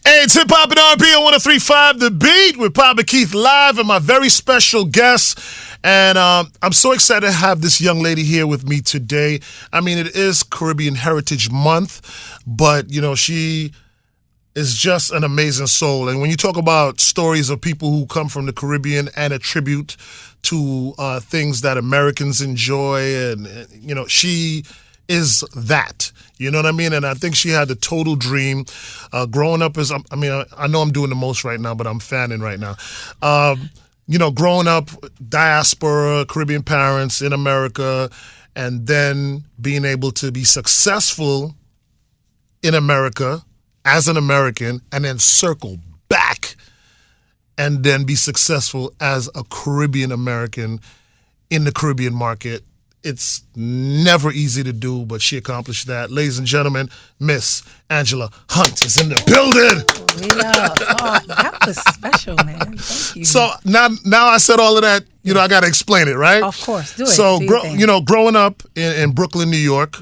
Hey, it's Hip Hop and R&B on 103.5 The Beat with Papa Keith live and my very special guest. And I'm so excited to have this young lady here with me today. I mean, it is Caribbean Heritage Month, but, you know, she is just an amazing soul. And when you talk about stories of people who come from the Caribbean and attribute to things that Americans enjoy, and, you know, she is that. You know what I mean? And I think she had the total dream. Growing up as, I mean, I know I'm doing the most right now, but I'm fanning right now. You know, growing up, diaspora, Caribbean parents in America, and then being able to be successful in America as an American, and then circle back and then be successful as a Caribbean American in the Caribbean market. It's never easy to do, but she accomplished that. Ladies and gentlemen, Miss Angela Hunt is in the building. Oh, that was special, man. Thank you. So now I said all of that, you know, I got to explain it, right? Of course, do it. So, Do growing up in Brooklyn, New York,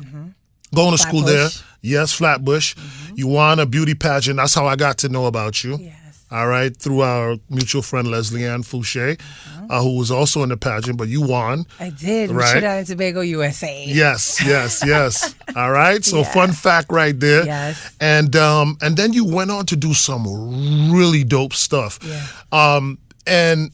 going to school there. Yes, Flatbush. You won a beauty pageant. That's how I got to know about you. Yes. All right, through our mutual friend Leslie Ann Fouché, who was also in the pageant, but you won. I did. Right? Trinidad and Tobago, USA. Yes. All right, so fun fact right there. Yes. And then you went on to do some really dope stuff. Yeah. And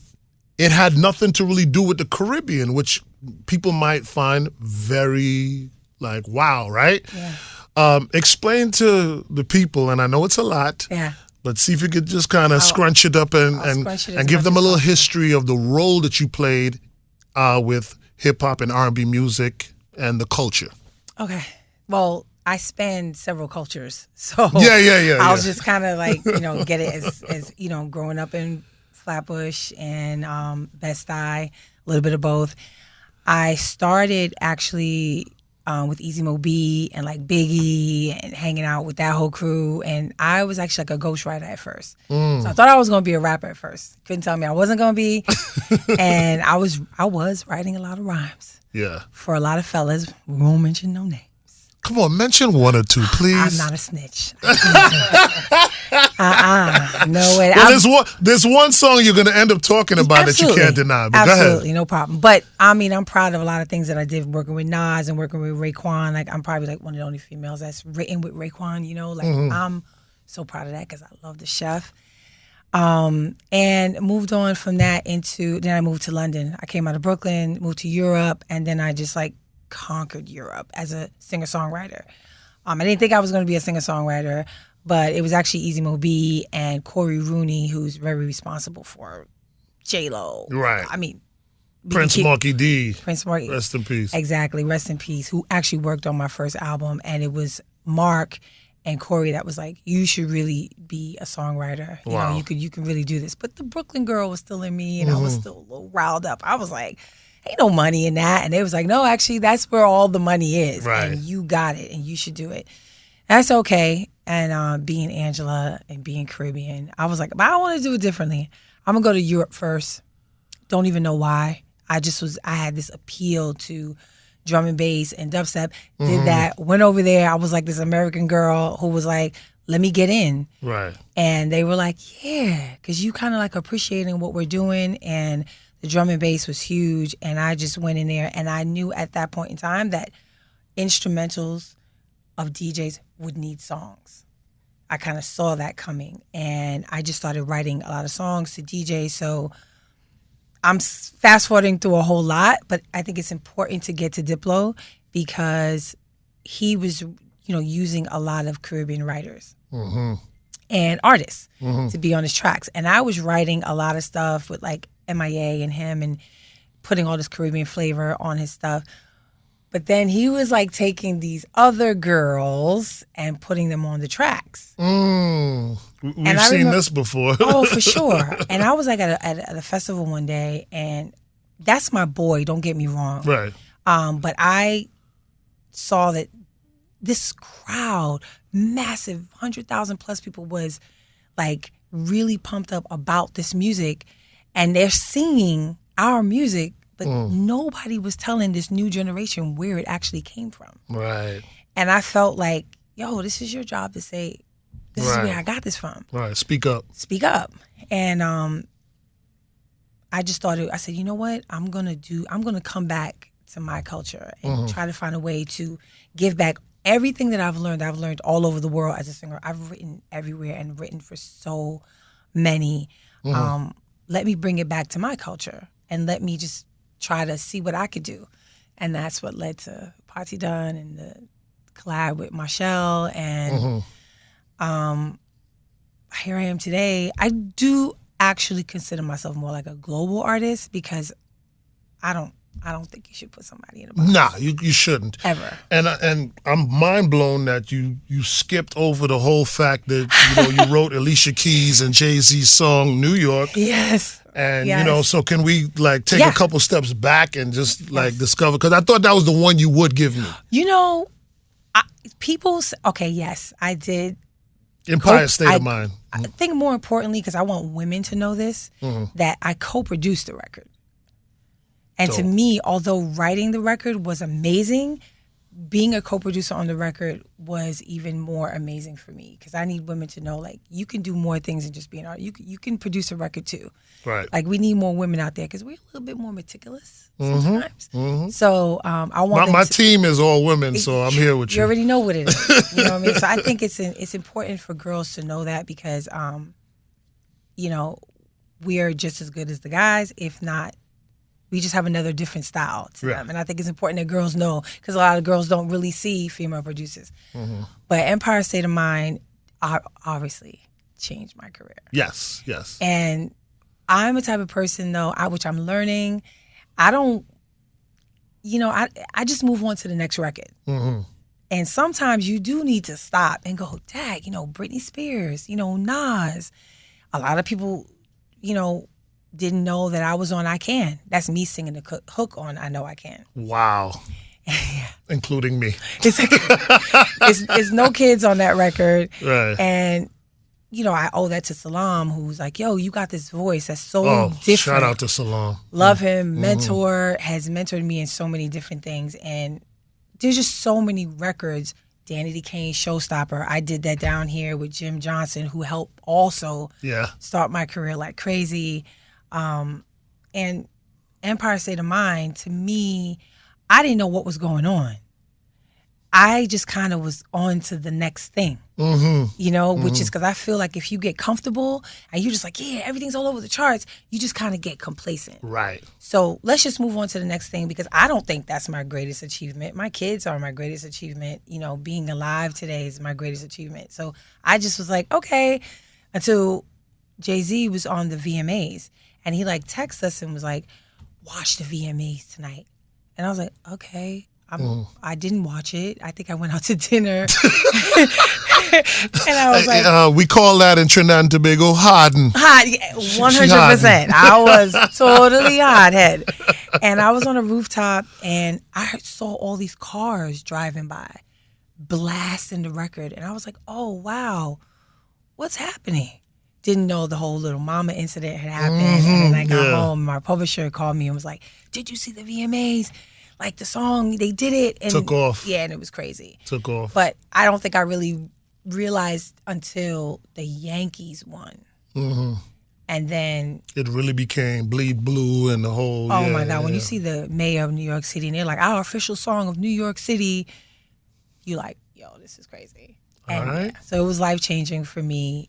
it had nothing to really do with the Caribbean, which people might find very like, wow, right? Yeah. Explain to the people, and I know it's a lot. Yeah. But see if you could just kind of scrunch it up and give them a little history of the role that you played with hip-hop and R&B music and the culture. Okay. Well, I spanned several cultures. So Yeah. I'll just kind of like, you know, get it as you know, growing up in Flatbush and Bed-Stuy, a little bit of both. I started actually with Easy Mo B and like Biggie and hanging out with that whole crew. And I was actually like a ghostwriter at first. So I thought I was going to be a rapper at first. Couldn't tell me I wasn't going to be. And I was writing a lot of rhymes. Yeah. For a lot of fellas. We won't mention no names. Come on, mention one or two, please. I'm not a snitch. No way. Well, there's one song you're going to end up talking about that you can't deny. But absolutely, go ahead. No problem. But I mean, I'm proud of a lot of things that I did working with Nas and working with Raekwon. Like, I'm probably like one of the only females that's written with Raekwon. You know, like I'm so proud of that because I love the chef. And moved on from that then I moved to London. I came out of Brooklyn, moved to Europe, and then I just like conquered Europe as a singer-songwriter. I didn't think I was going to be a singer-songwriter, but it was actually Easy Mo B and Corey Rooney, who's very responsible for J-Lo. Right. I mean, Prince Marky D. Prince Marky. Rest in peace. Exactly. Rest in peace. Who actually worked on my first album, and it was Mark and Corey that was like, you should really be a songwriter. You know, you can really do this. But the Brooklyn girl was still in me, and I was still a little riled up. I was like, ain't no money in that. And they was like, no, actually, that's where all the money is. Right. And you got it, and you should do it. That's okay. And being Angela and being Caribbean, I was like, but I want to do it differently. I'm going to go to Europe first. Don't even know why. I had this appeal to drum and bass and dubstep. Did that, went over there. I was like this American girl who was like, let me get in. Right. And they were like, yeah, because you kind of like appreciating what we're doing, and the drum and bass was huge, and I just went in there, and I knew at that point in time that instrumentals of DJs would need songs. I kind of saw that coming, and I just started writing a lot of songs to DJ. So I'm fast forwarding through a whole lot, but I think it's important to get to Diplo because he was, you know, using a lot of Caribbean writers and artists to be on his tracks. And I was writing a lot of stuff with like MIA and him and putting all this Caribbean flavor on his stuff. But then he was like taking these other girls and putting them on the tracks. We've seen this before. Oh, for sure. And I was like at a festival one day, and that's my boy, don't get me wrong. Right. But I saw that this crowd, massive, 100,000 plus people, was like really pumped up about this music, and they're singing our music, but nobody was telling this new generation where it actually came from. Right. And I felt like, yo, this is your job to say, This is where I got this from. Right. Speak up. Speak up. And I just thought, I said, you know what? I'm going to come back to my culture and try to find a way to give back everything that I've learned all over the world as a singer. I've written everywhere and written for so many. Let me bring it back to my culture and let me just try to see what I could do. And that's what led to Party Done and the collab with Marshall. And here I am today. I do actually consider myself more like a global artist because I don't think you should put somebody in a box. Nah, you shouldn't. Ever. And I'm mind blown that you skipped over the whole fact that you wrote Alicia Keys and Jay-Z's song New York. Yes. And so can we take a couple steps back and just discover, because I thought that was the one you would give me. Yes, I did. Empire State of Mind. I think more importantly, because I want women to know this, that I co-produced the record. And to me, although writing the record was amazing, being a co-producer on the record was even more amazing for me, because I need women to know, you can do more things than just being an artist. You can produce a record too. Right. We need more women out there because we're a little bit more meticulous sometimes. So I want my team is all women, so I'm here with you. You already know what it is. You know what I mean? So I think it's important for girls to know that because, we are just as good as the guys, if not. We just have another different style to them. And I think it's important that girls know, because a lot of girls don't really see female producers. But Empire State of Mind obviously changed my career. Yes. And I'm a type of person, though, which I'm learning. I don't, I just move on to the next record. And sometimes you do need to stop and go, Dad, Britney Spears, Nas. A lot of people, didn't know that I was on I Can. That's me singing the hook on I Know I Can. Wow. Including me. It's no kids on that record. Right. And, I owe that to Salam, who's like, yo, you got this voice that's so different. Shout out to Salam. Love him. Mentor, has mentored me in so many different things. And there's just so many records. Danny DeCane, Showstopper. I did that down here with Jim Johnson, who helped also start my career like crazy. And Empire State of Mind, to me, I didn't know what was going on. I just kind of was on to the next thing, which is because I feel like if you get comfortable and you're just everything's all over the charts, you just kind of get complacent. Right. So let's just move on to the next thing, because I don't think that's my greatest achievement. My kids are my greatest achievement. Being alive today is my greatest achievement. So I just was like, okay, until Jay-Z was on the VMAs. And he texted us and was like, watch the VMAs tonight. And I was like, okay. I didn't watch it. I think I went out to dinner. And I was like, we call that in Trinidad and Tobago hardin'. 100%. I was totally hot-head. And I was on a rooftop and I saw all these cars driving by, blasting the record. And I was like, oh, wow, what's happening? Didn't know the whole Little Mama incident had happened. And then I got home, my publisher called me and was like, did you see the VMAs? The song, they did it. And took off. Yeah, and it was crazy. Took off. But I don't think I really realized until the Yankees won. And then it really became Bleed Blue and the whole. Oh my God, when you see the mayor of New York City and they're like, our official song of New York City, you're like, yo, this is crazy. All right. So it was life-changing for me.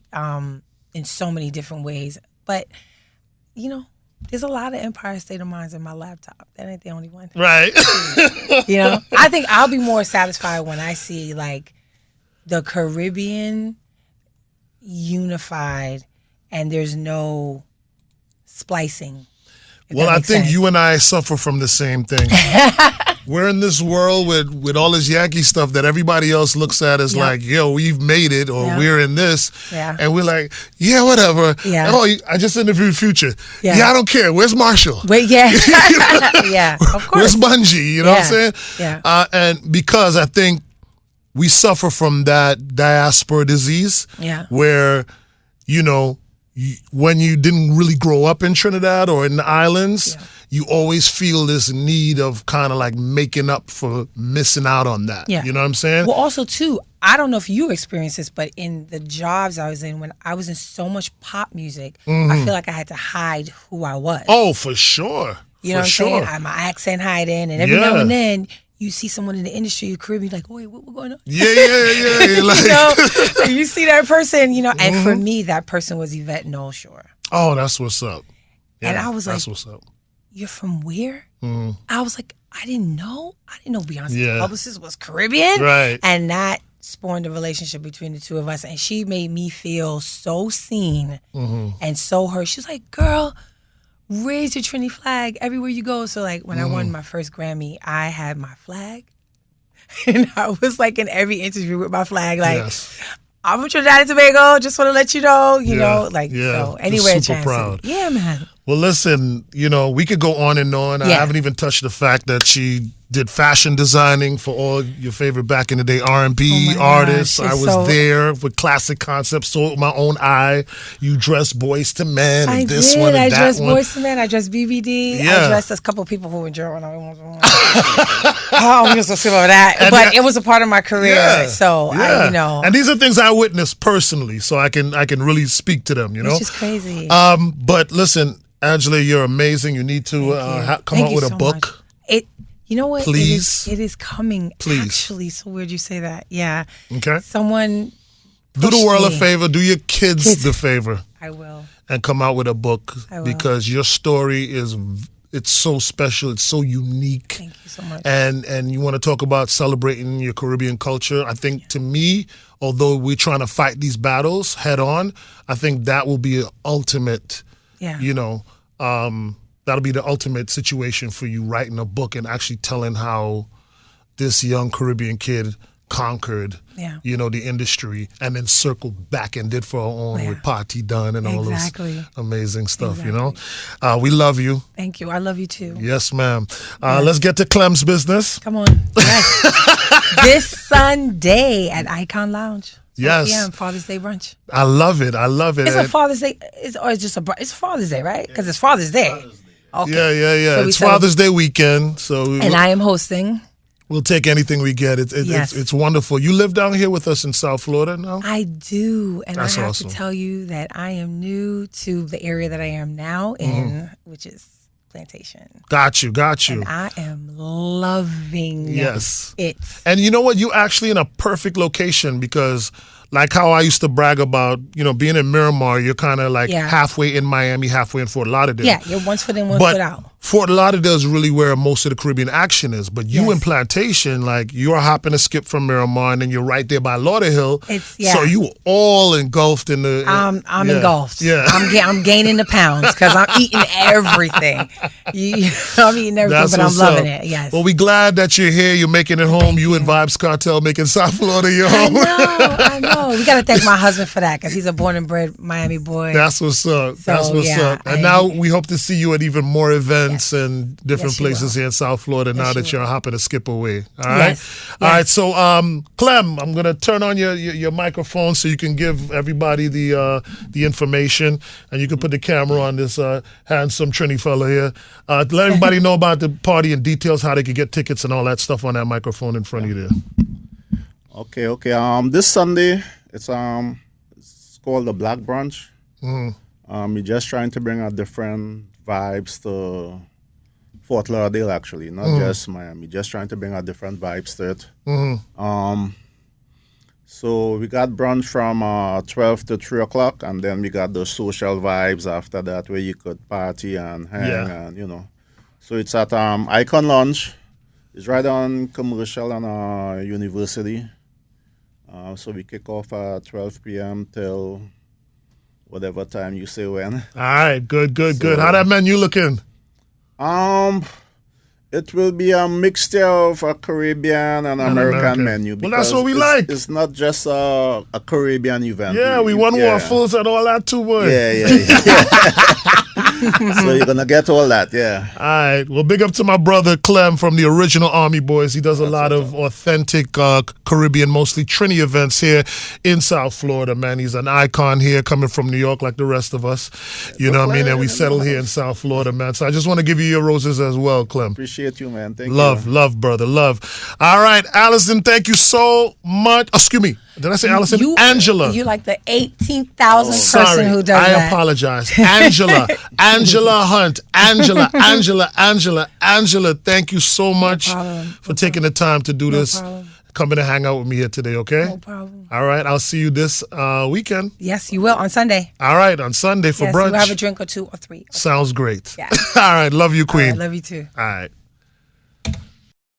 In so many different ways. But, there's a lot of Empire State of Minds in my laptop. That ain't the only one. Right. I think I'll be more satisfied when I see, the Caribbean unified and there's no splicing. Well, I think you and I suffer from the same thing. We're in this world with all this Yankee stuff that everybody else looks at as yo, we've made it, or we're in this. Yeah. And we're like, yeah, whatever. Yeah. Oh, I just interviewed Future. Yeah, I don't care. Where's Marshall? Wait, yeah. Yeah, of course. Where's Bungie? You know what I'm saying? Yeah. And because I think we suffer from that diaspora disease where, when you didn't really grow up in Trinidad or in the islands, you always feel this need of kind of making up for missing out on that. Yeah. You know what I'm saying? Well, also, too, I don't know if you experienced this, but in the jobs I was in, when I was in so much pop music, I feel like I had to hide who I was. Oh, for sure. You know what I'm saying? My accent hiding, and every now and then you see someone in the industry, you're Caribbean, like, wait, what's going on? Yeah. Like, you know, you see that person, you know, and for me, that person was Yvette Knowleshore. Oh, that's what's up. Yeah, and I was like, that's what's up. You're from where? I was like, I didn't know Beyonce's publicist was Caribbean. Right. And that spawned a relationship between the two of us. And she made me feel so seen and so heard. She was like, girl, raise your Trinity flag everywhere you go. So like when I won my first Grammy, I had my flag. And I was like in every interview with my flag, like, I'm from Trinidad and Tobago, just want to let you know, you know, like, so anywhere just super proud. Yeah, man. Well, listen, you know, we could go on and on. I haven't even touched the fact that she did fashion designing for all your favorite back in the day R&B artists. I was there with classic concepts, saw it with my own eye. You dressed Boys to Men and this one and that one. I dressed Boys to Men. I dressed BBD. I dressed a couple of people who were when I was I'm just going to skip over that. But it was a part of my career. So, I, you know. And these are things I witnessed personally, so I can really speak to them, you know. Which is crazy. But listen, Angela, you're amazing. You need to come out with a book. You know what? Please. It is coming. Please. Actually, so weird you say that. Yeah. Okay. Someone do the world a favor. Do your kids the favor. I will. And come out with a book. I will. Because your story it's so special. It's so unique. Thank you so much. And you want to talk about celebrating your Caribbean culture. I think to me, although we're trying to fight these battles head on, I think that will be an ultimate, you know, that'll be the ultimate situation for you writing a book and actually telling how this young Caribbean kid conquered, you know, the industry and then circled back and did for her own with Party Done and all those amazing stuff, you know. We love you. Thank you. I love you too. Yes, ma'am. Let's get to Clem's business. Come on. Yes. This Sunday at Icon Lounge. Yes. Yeah, Father's Day brunch. I love it. I love it. It's a Father's Day. It's Father's Day, right? Because it's Father's Day. Okay. Yeah. So it's Father's Day weekend. And I am hosting. We'll take anything we get. It's wonderful. You live down here with us in South Florida now? I do. And That's I have awesome. to tell you that I am new to the area that I am now in, which is Plantation. Got you. And I am loving it. And you know what? You're actually in a perfect location because like how I used to brag about, you know, being in Miramar, you're kind of like halfway in Miami, halfway in Fort Lauderdale. Yeah, you're once foot in, one foot out. Fort Lauderdale is really where most of the Caribbean action is. But you in Plantation, like you're hopping a skip from Miramar and then you're right there by Lauderhill. So you were all engulfed in the... I'm engulfed. Yeah. I'm gaining the pounds because I'm eating everything. I'm eating everything, That's but I'm loving it. Yes. Well, we're glad that you're here. You're making it home. You and Vibes Cartel making South Florida your home. I know. We got to thank my husband for that because he's a born and bred Miami boy. That's what's up. That's what's up. And now we hope to see you at even more events and different places here in South Florida now that you're hopping a skip away. All right? All right. So, Clem, I'm going to turn on your microphone so you can give everybody the information and you can put the camera on this handsome Trini fella here. Let everybody know about the party and details, how they can get tickets and all that stuff on that microphone in front of you there. Okay. This Sunday, it's called the Black Brunch. We're just trying to bring out different vibes to Fort Lauderdale, actually, not just Miami. Just trying to bring out different vibes to it. So we got brunch from 12 to 3 o'clock, and then we got the social vibes after that, where you could party and hang, and you know. So it's at Icon Lounge. It's right on Commercial and University. So we kick off at 12 p.m. till whatever time you say when. All right, good. How that menu looking? It will be a mixture of a Caribbean and American menu. Well, that's what we like. It's not just a Caribbean event. Yeah, we want waffles and all that too, boy. Yeah. So you're gonna get all that, yeah. All right. Well, big up to my brother Clem from the original Army Boys. He does a lot of authentic Caribbean, mostly Trini events here in South Florida, man. He's an icon here coming from New York like the rest of us. You know what I mean? And we settled here in South Florida, man. So I just want to give you your roses as well, Clem. Appreciate you, man. Thank you. Love, brother, love. All right, Allison, thank you so much. Oh, excuse me. Did I say Allison? Angela. You like the 18,000th person Sorry, who does I that. apologize. Angela Hunt. Angela. Thank you so much for taking the time to do this. Problem. Coming to hang out with me here today, okay? No problem. All right, I'll see you this weekend. Yes, you will on Sunday. All right, on Sunday for Yes, brunch. we'll have a drink or two or three. Sounds great. Yeah. All right, love you, Queen. All right, love you too. All right.